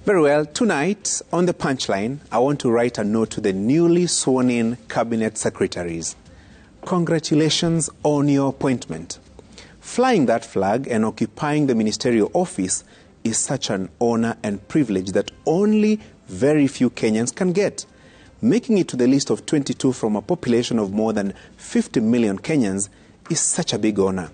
Very well, tonight on the Punchline, I want to write a note to the newly sworn-in cabinet secretaries. Congratulations on your appointment. Flying that flag and occupying the ministerial office is such an honor and privilege that only very few Kenyans can get. Making it to the list of 22 from a population of more than 50 million Kenyans is such a big honor.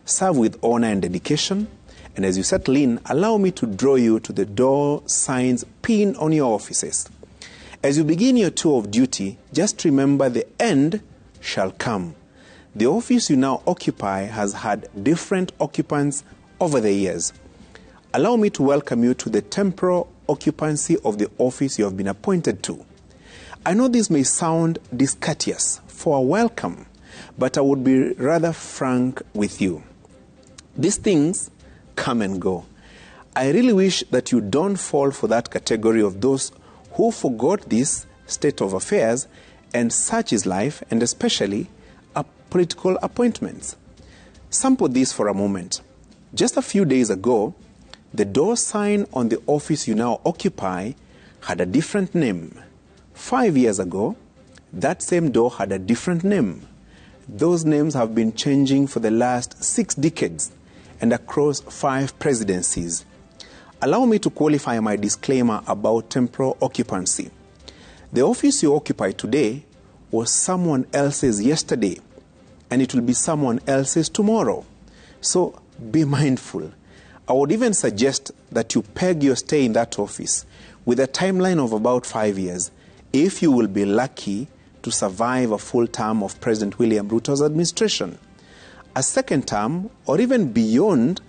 Serve with honor and dedication. And as you settle in, allow me to draw you to the door signs pinned on your offices. As you begin your tour of duty, just remember the end shall come. The office you now occupy has had different occupants over the years. Allow me to welcome you to the temporal occupancy of the office you have been appointed to. I know this may sound discourteous for a welcome, but I would be rather frank with you. These things come and go. I really wish that you don't fall for that category of those who forgot this state of affairs, and such is life, and especially political appointments. Sample this for a moment. Just a few days ago, the door sign on the office you now occupy had a different name. 5 years ago, that same door had a different name. Those names have been changing for the last 6 decades and across 5 presidencies. Allow me to qualify my disclaimer about temporal occupancy. The office you occupy today was someone else's yesterday, and it will be someone else's tomorrow. So be mindful. I would even suggest that you peg your stay in that office with a timeline of about 5 years, if you will be lucky to survive a full term of President William Ruto's administration. A second term, or even beyond,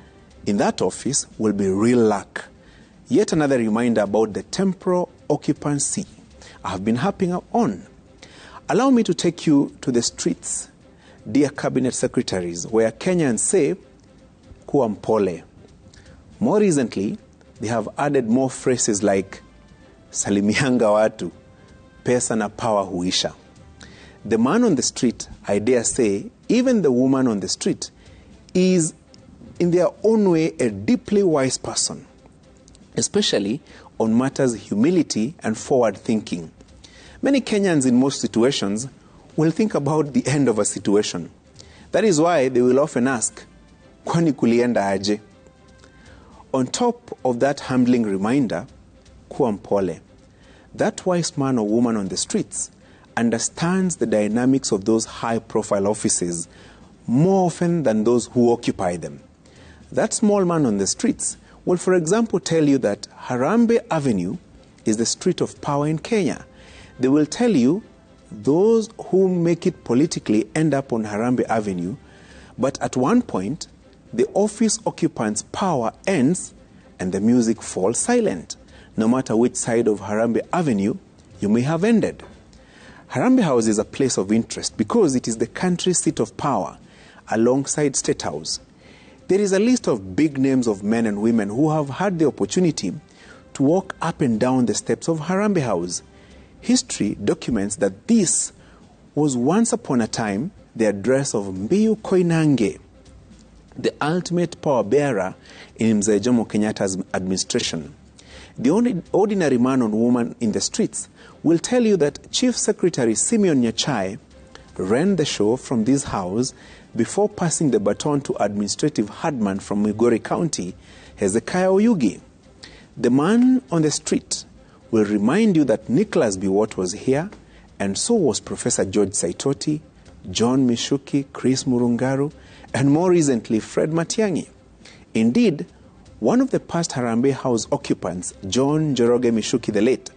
in that office will be real luck. Yet another reminder about the temporal occupancy I have been harping on. Allow me to take you to the streets, dear cabinet secretaries, where Kenyans say, Kuwa Mpole. More recently, they have added more phrases like, Salimianga watu, pesa na power Huisha. The man on the street, I dare say, even the woman on the street, is in their own way a deeply wise person, especially on matters humility and forward thinking. Many Kenyans in most situations will think about the end of a situation. That is why they will often ask, kwani kulienda aje? On top of that humbling reminder, Kuwa Mpole, that wise man or woman on the streets understands the dynamics of those high-profile offices more often than those who occupy them. That small man on the streets will, for example, tell you that Harambee Avenue is the street of power in Kenya. They will tell you those who make it politically end up on Harambee Avenue, but at one point, the office occupant's power ends and the music falls silent, no matter which side of Harambee Avenue you may have ended. Harambee House is a place of interest because it is the country's seat of power, alongside State House. There is a list of big names of men and women who have had the opportunity to walk up and down the steps of Harambee House. History documents that this was once upon a time the address of Mbiu Koinange, the ultimate power bearer in Mzee Jomo Kenyatta's administration. The ordinary man or woman in the streets will tell you that Chief Secretary Simeon Nyachai ran the show from this house before passing the baton to administrative headman from Migori County, Hezekiah Oyugi. The man on the street will remind you that Nicholas Biwott was here, and so was Professor George Saitoti, John Mishuki, Chris Murungaru, and more recently, Fred Matiang'i. Indeed, one of the past Harambee House occupants, John Njoroge Mishuki the late,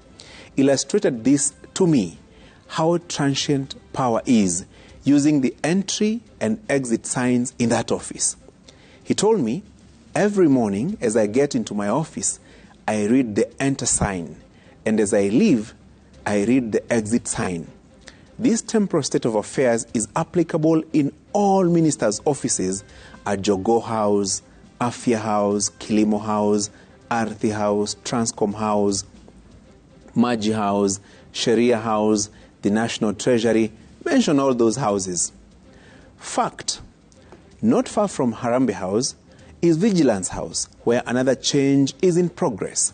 illustrated this to me, how transient power is, using the entry and exit signs in that office. He told me, every morning as I get into my office, I read the enter sign, and as I leave, I read the exit sign. This temporal state of affairs is applicable in all ministers' offices at Jogoo House, Afya House, Kilimo House, Ardhi House, Transcom House, Maji House, Sheria House, the National Treasury. Mention all those houses. Fact, not far from Harambee House is Vigilance House, where another change is in progress.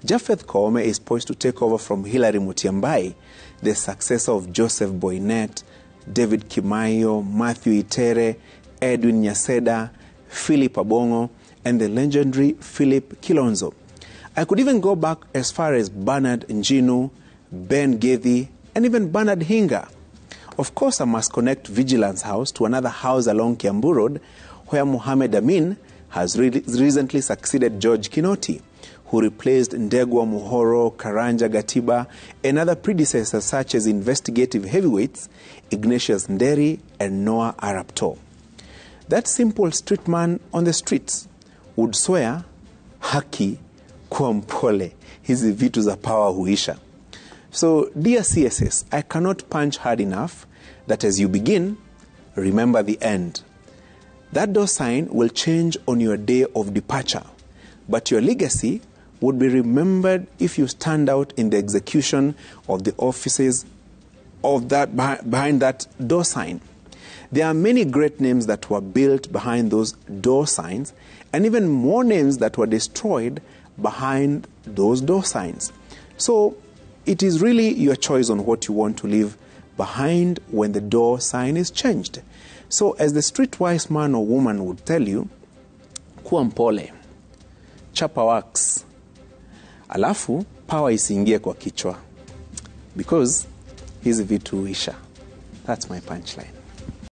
Japheth Koome is poised to take over from Hilary Mutyambai, the successor of Joseph Boynet, David Kimayo, Matthew Itere, Edwin Nyaseda, Philip Abongo, and the legendary Philip Kilonzo. I could even go back as far as Bernard Njinu, Ben Gethi, and even Bernard Hinga. Of course, I must connect Vigilance House to another house along Kiambu Road, where Mohamed Amin has recently succeeded George Kinoti, who replaced Ndegwa Muhoro, Karanja Gatiba, and other predecessors such as investigative heavyweights Ignatius Nderi and Noah Arapto. That simple street man on the streets would swear, haki kuwa mpole, hizi vitu za power huisha. So, dear CSS, I cannot punch hard enough that as you begin, remember the end. That door sign will change on your day of departure, but your legacy would be remembered if you stand out in the execution of the offices of that behind that door sign. There are many great names that were built behind those door signs, and even more names that were destroyed behind those door signs. So it is really your choice on what you want to leave behind when the door sign is changed. So as the streetwise man or woman would tell you, kuwa mpole, chapa wax, alafu power isiingie kwa kichwa, because hizi vitu huisha. That's my punchline.